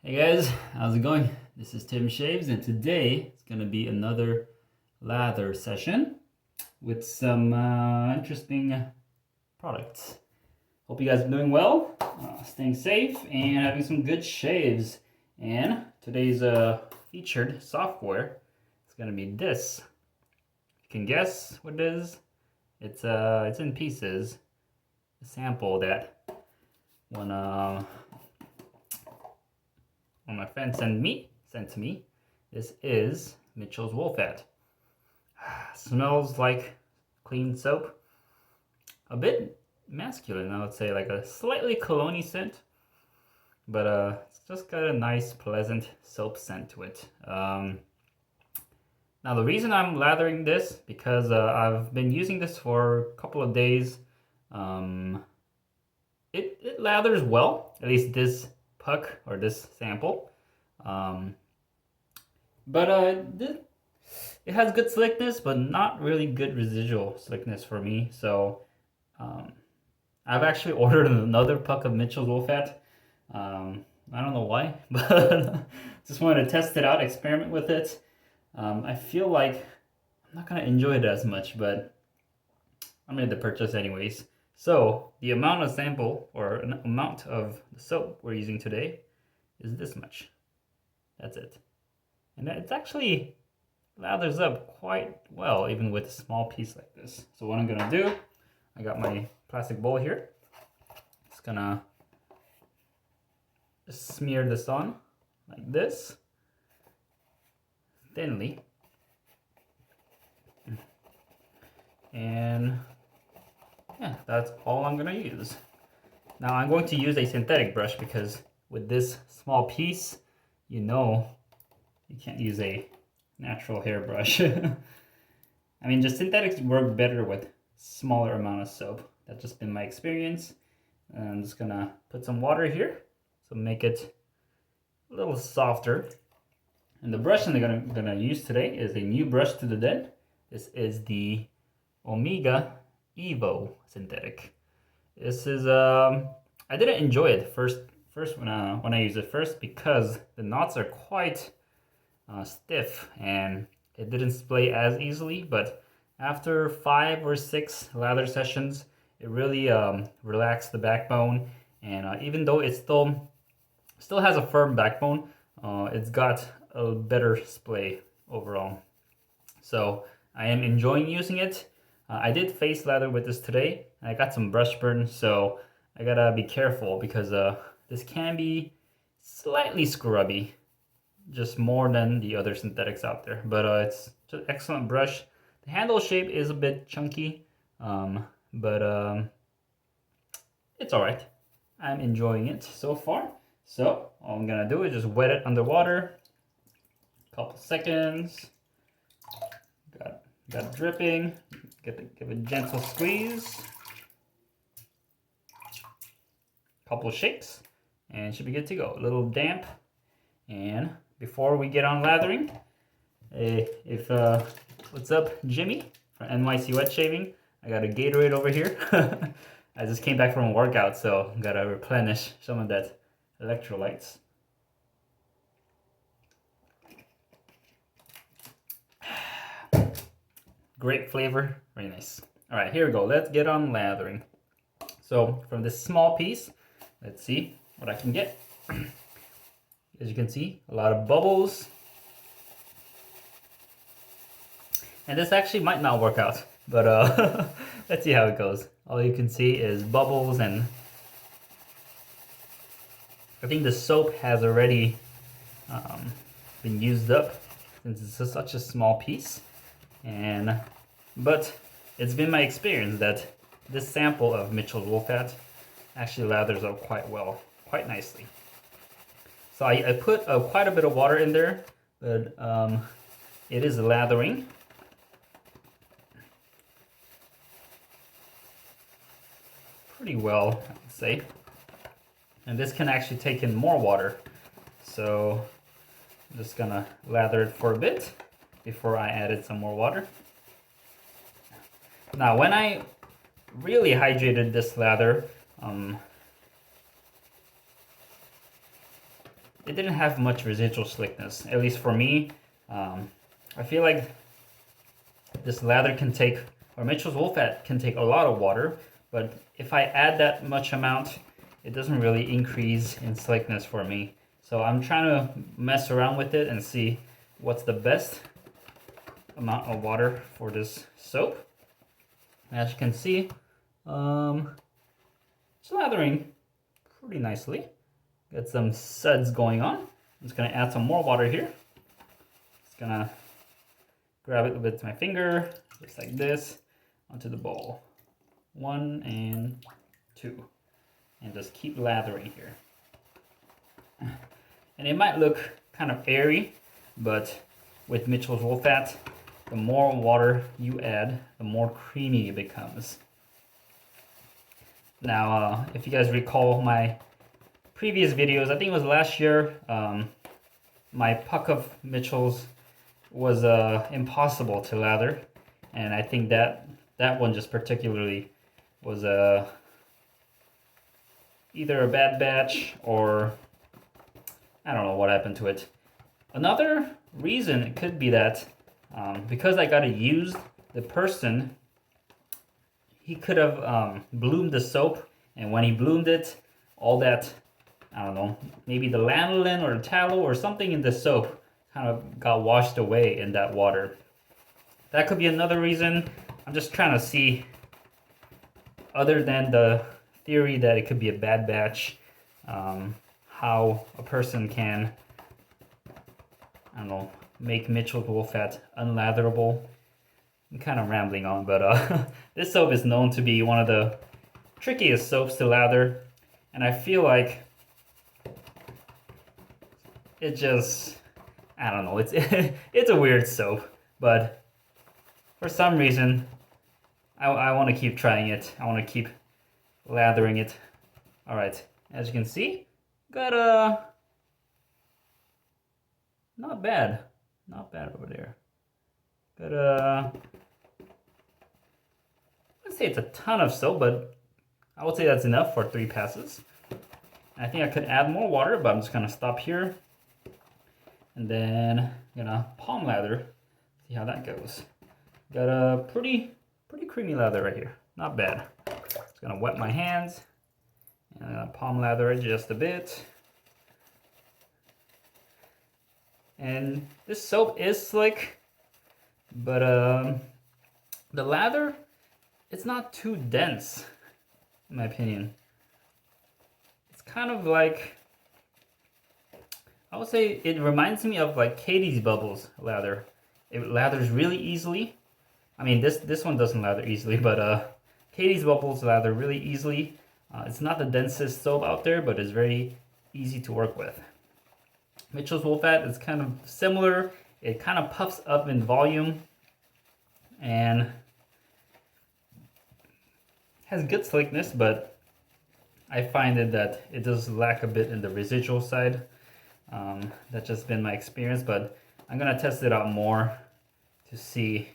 Hey guys, how's it going? This is Tim Shaves, and today it's gonna be another lather session with some interesting products. Hope you guys are doing well, staying safe, and having some good shaves. And today's featured software is gonna be this. You can guess what it is. It's in pieces. A sample that one my friend sent to me. This is Mitchell's Wool Fat. Smells like clean soap. A bit masculine, I would say, like a slightly cologne scent, but it's just got a nice, pleasant soap scent to it. Now the reason I'm lathering this because I've been using this for a couple of days. It lathers well, at least this puck or this sample, but it has good slickness, but not really good residual slickness for me. So I've actually ordered another puck of Mitchell's Wool Fat. I don't know why, but just wanted to test it out, experiment with it. I feel like I'm not gonna enjoy it as much, but I made the purchase anyways. So the amount of sample or an amount of the soap we're using today is this much. That's it. And it's actually lathers up quite well, even with a small piece like this. So what I'm gonna do, I got my plastic bowl here. Just gonna smear this on like this, thinly. And yeah, that's all I'm gonna use. Now I'm going to use a synthetic brush because with this small piece, you know, you can't use a natural hairbrush. I mean, just synthetics work better with smaller amount of soap. That's just been my experience. And I'm just gonna put some water here, so make it a little softer. And the brush I'm gonna use today is a new brush to the den. This is the Omega EVO synthetic. This is I didn't enjoy it first when I used it first because the knots are quite stiff and it didn't splay as easily. But after 5 or 6 lather sessions, it really relaxed the backbone. And even though it still has a firm backbone, it's got a better splay overall. So I am enjoying using it. I did face lather with this today. I got some brush burn, so I gotta be careful because this can be slightly scrubby, just more than the other synthetics out there. But it's just an excellent brush. The handle shape is a bit chunky, but it's alright. I'm enjoying it so far. So all I'm gonna do is just wet it underwater, a couple seconds. Got it dripping. Give a gentle squeeze. Couple shakes, and it should be good to go. A little damp. And before we get on lathering, what's up, Jimmy from NYC Wet Shaving? I got a Gatorade over here. I just came back from a workout, so gotta replenish some of that electrolytes. Great flavor, very nice. All right, here we go. Let's get on lathering. So from this small piece, let's see what I can get. As you can see, a lot of bubbles. And this actually might not work out, but let's see how it goes. All you can see is bubbles, and I think the soap has already been used up since it's such a small piece. But it's been my experience that this sample of Mitchell's Wool Fat actually lathers up quite well, quite nicely. So I put quite a bit of water in there, but it is lathering. Pretty well, I would say. And this can actually take in more water. So I'm just gonna lather it for a bit before I added some more water. Now, when I really hydrated this lather, it didn't have much residual slickness, at least for me. I feel like this lather can take, or Mitchell's Wool Fat can take a lot of water, but if I add that much amount, it doesn't really increase in slickness for me. So I'm trying to mess around with it and see what's the best amount of water for this soap. As you can see, it's lathering pretty nicely. Got some suds going on. I'm just gonna add some more water here. Just gonna grab it with my finger, just like this, onto the bowl. 1 and 2. And just keep lathering here. And it might look kind of airy, but with Mitchell's Wool Fat, the more water you add, the more creamy it becomes. Now, if you guys recall my previous videos, I think it was last year, my puck of Mitchell's was impossible to lather, and I think that one just particularly was either a bad batch or I don't know what happened to it. Another reason it could be that because I got it used, the person, he could have bloomed the soap, and when he bloomed it, all that, I don't know, maybe the lanolin or the tallow or something in the soap kind of got washed away in that water. That could be another reason. I'm just trying to see, other than the theory that it could be a bad batch, how a person can, I don't know, make Mitchell's Wool Fat unlatherable. I'm kind of rambling on, but this soap is known to be one of the trickiest soaps to lather, and I feel like it just, I don't know, it's it's a weird soap, but for some reason I want to keep trying it. I want to keep lathering it. All right, as you can see, got not bad over there. Got let's say it's a ton of soap, but I would say that's enough for 3 passes. I think I could add more water, but I'm just gonna stop here. And then I'm gonna palm lather, see how that goes. Got a pretty creamy lather right here, not bad. Just gonna wet my hands and palm lather it just a bit. And this soap is slick, but the lather, it's not too dense, in my opinion. It's kind of like, I would say it reminds me of like Katie's Bubbles lather. It lathers really easily. I mean, this one doesn't lather easily, but Katie's Bubbles lather really easily. It's not the densest soap out there, but it's very easy to work with. Mitchell's Wool Fat is kind of similar. It kind of puffs up in volume and has good slickness, but I find that it does lack a bit in the residual side. That's just been my experience, but I'm gonna test it out more to see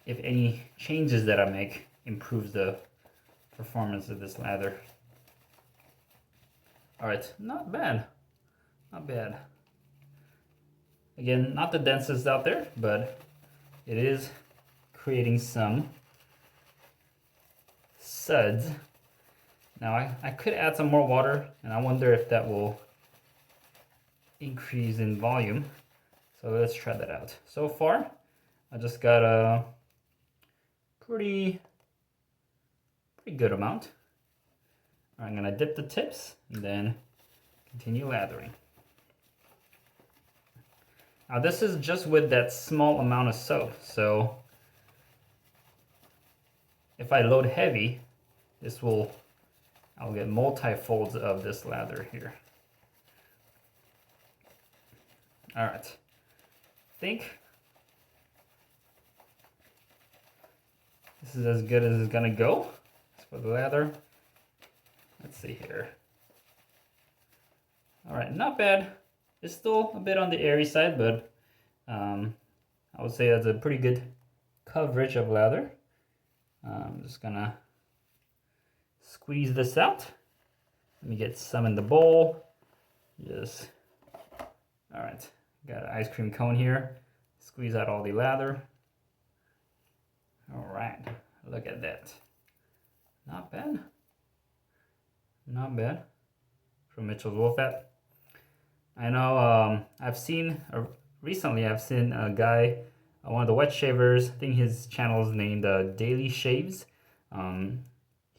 if any changes that I make improves the performance of this lather. All right, not bad, not bad. Again, not the densest out there, but it is creating some suds. Now I could add some more water, and I wonder if that will increase in volume. So let's try that out. So far, I just got a pretty good amount. I'm gonna dip the tips and then continue lathering. Now this is just with that small amount of soap, so if I load heavy, I'll get multi-folds of this lather here. All right, I think this is as good as it's gonna go for the lather. Let's see here. All right, not bad. It's still a bit on the airy side, but I would say that's a pretty good coverage of lather. I'm just gonna squeeze this out. Let me get some in the bowl. Just, all right, got an ice cream cone here. Squeeze out all the lather. All right, look at that. Not bad. Not bad. From Mitchell's Wolfat. I know recently I've seen a guy, one of the wet shavers, I think his channel is named Daily Shaves.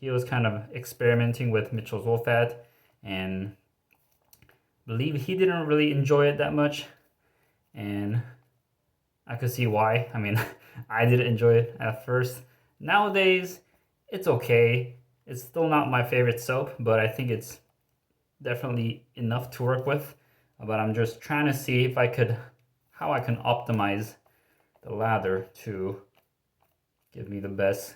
He was kind of experimenting with Mitchell's Wolfat, and I believe he didn't really enjoy it that much, and I could see why. I mean, I didn't enjoy it at first. Nowadays, it's okay. It's still not my favorite soap, but I think it's definitely enough to work with. But I'm just trying to see if how I can optimize the lather to give me the best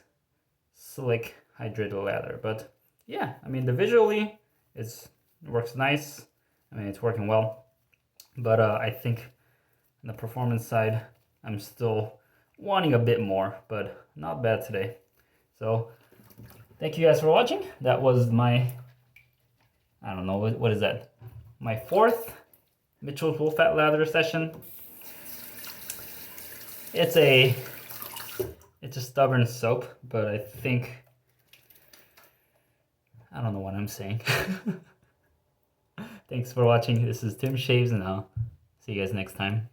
slick hydrated lather. But yeah, I mean, visually it works nice. I mean, it's working well. But I think on the performance side, I'm still wanting a bit more, but not bad today. So thank you guys for watching. That was my, I don't know, what is that? My 4th Mitchell's Wolfat lather session. It's a stubborn soap, but I think, I don't know what I'm saying. Thanks for watching. This is Tim Shaves, and I'll see you guys next time.